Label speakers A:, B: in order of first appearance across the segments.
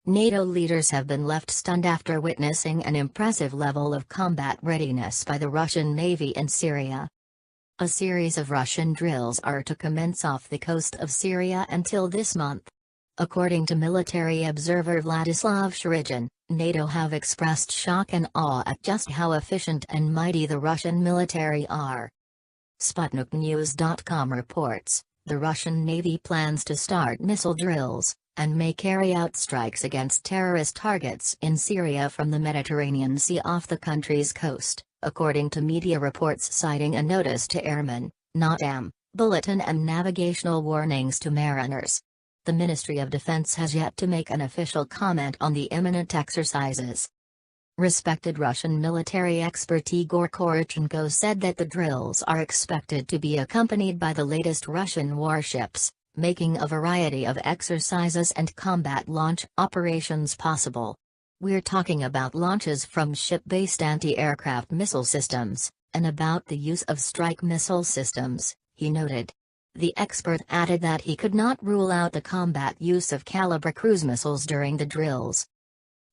A: NATO leaders have been left stunned after witnessing an impressive level of combat readiness by the Russian Navy in Syria. A series of Russian drills are to commence off the coast of Syria until this month. According to military observer Vladislav Shurigin, NATO have expressed shock and awe at just how efficient and mighty the Russian military are. SputnikNews.com reports, the Russian Navy plans to start missile drills, and may carry out strikes against terrorist targets in Syria from the Mediterranean Sea off the country's coast, according to media reports citing a notice to airmen, NOTAM, bulletin and navigational warnings to mariners. The Ministry of Defense has yet to make an official comment on the imminent exercises. Respected Russian military expert Igor Korochenko said that the drills are expected to be accompanied by the latest Russian warships, making a variety of exercises and combat launch operations possible. We're talking about launches from ship-based anti-aircraft missile systems, and about the use of strike missile systems, he noted. The expert added that he could not rule out the combat use of Calibre cruise missiles during the drills.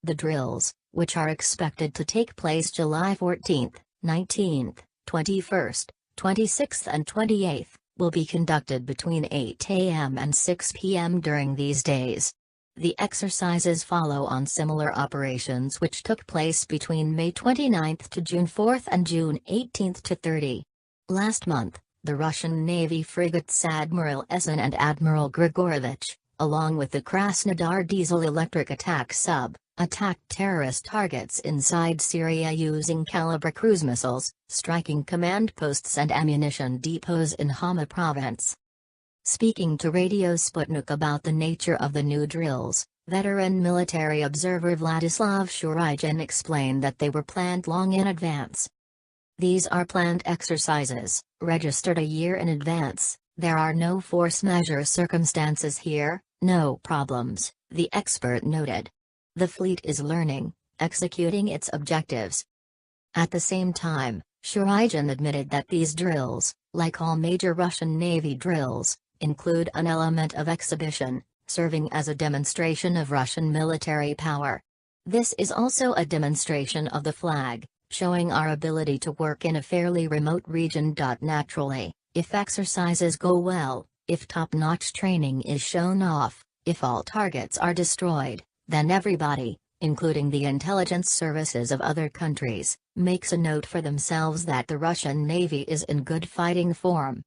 A: The drills, which are expected to take place July 14th, 19th, 21st, 26th and 28th, will be conducted between 8 a.m. and 6 p.m. during these days. The exercises follow on similar operations which took place between May 29th to June 4th and June 18th to 30. Last month, the Russian Navy frigates Admiral Essen and Admiral Grigorovich, along with the Krasnodar diesel-electric attack sub, attacked terrorist targets inside Syria using Calibre cruise missiles, striking command posts and ammunition depots in Hama province. Speaking to Radio Sputnik about the nature of the new drills, veteran military observer Vladislav Shurigin explained that they were planned long in advance. These are planned exercises, registered a year in advance. There are no force majeure circumstances here, no problems, the expert noted. The fleet is learning, executing its objectives. At the same time, Shurigin admitted that these drills, like all major Russian Navy drills, include an element of exhibition, serving as a demonstration of Russian military power. This is also a demonstration of the flag, showing our ability to work in a fairly remote region. Naturally, if exercises go well, if top-notch training is shown off, if all targets are destroyed, then everybody, including the intelligence services of other countries, makes a note for themselves that the Russian Navy is in good fighting form.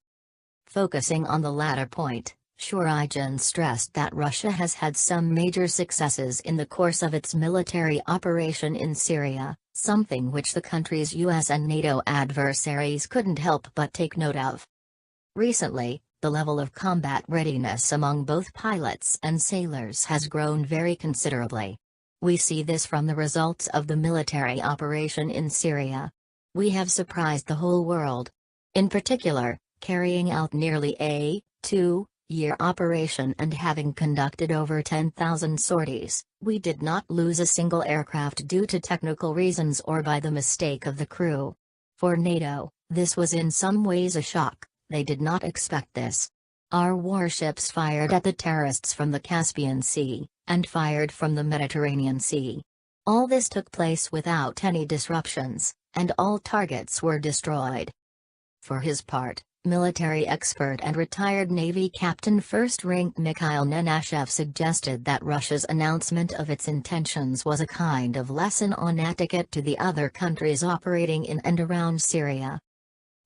A: Focusing on the latter point, Shurigin stressed that Russia has had some major successes in the course of its military operation in Syria, something which the country's US and NATO adversaries couldn't help but take note of. Recently, the level of combat readiness among both pilots and sailors has grown very considerably. We see this from the results of the military operation in Syria. We have surprised the whole world. In particular, carrying out nearly a 2-year operation and having conducted over 10,000 sorties, we did not lose a single aircraft due to technical reasons or by the mistake of the crew. For NATO, this was in some ways a shock. They did not expect this. Our warships fired at the terrorists from the Caspian Sea, and fired from the Mediterranean Sea. All this took place without any disruptions, and all targets were destroyed. For his part, military expert and retired Navy Captain First Rank Mikhail Nenashev suggested that Russia's announcement of its intentions was a kind of lesson on etiquette to the other countries operating in and around Syria.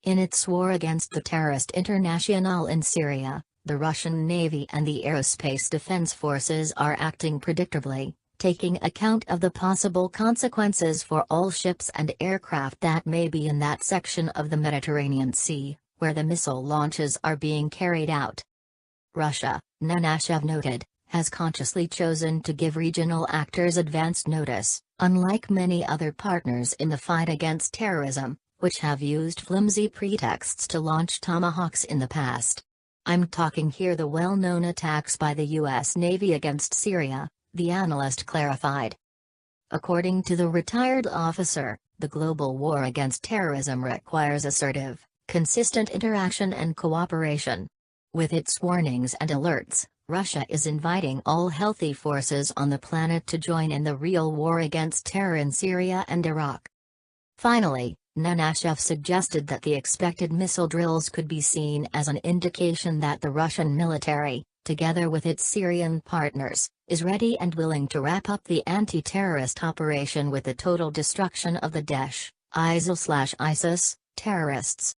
A: In its war against the terrorist international in Syria, the Russian Navy and the Aerospace Defense Forces are acting predictably, taking account of the possible consequences for all ships and aircraft that may be in that section of the Mediterranean Sea, where the missile launches are being carried out. Russia, Nenashev noted, has consciously chosen to give regional actors advance notice, unlike many other partners in the fight against terrorism, which have used flimsy pretexts to launch tomahawks in the past. I'm talking here the well-known attacks by the U.S. Navy against Syria, the analyst clarified. According to the retired officer, the global war against terrorism requires assertive, consistent interaction and cooperation. With its warnings and alerts, Russia is inviting all healthy forces on the planet to join in the real war against terror in Syria and Iraq. Finally, Nenashev suggested that the expected missile drills could be seen as an indication that the Russian military, together with its Syrian partners, is ready and willing to wrap up the anti-terrorist operation with the total destruction of the Daesh, ISIL/ISIS, terrorists.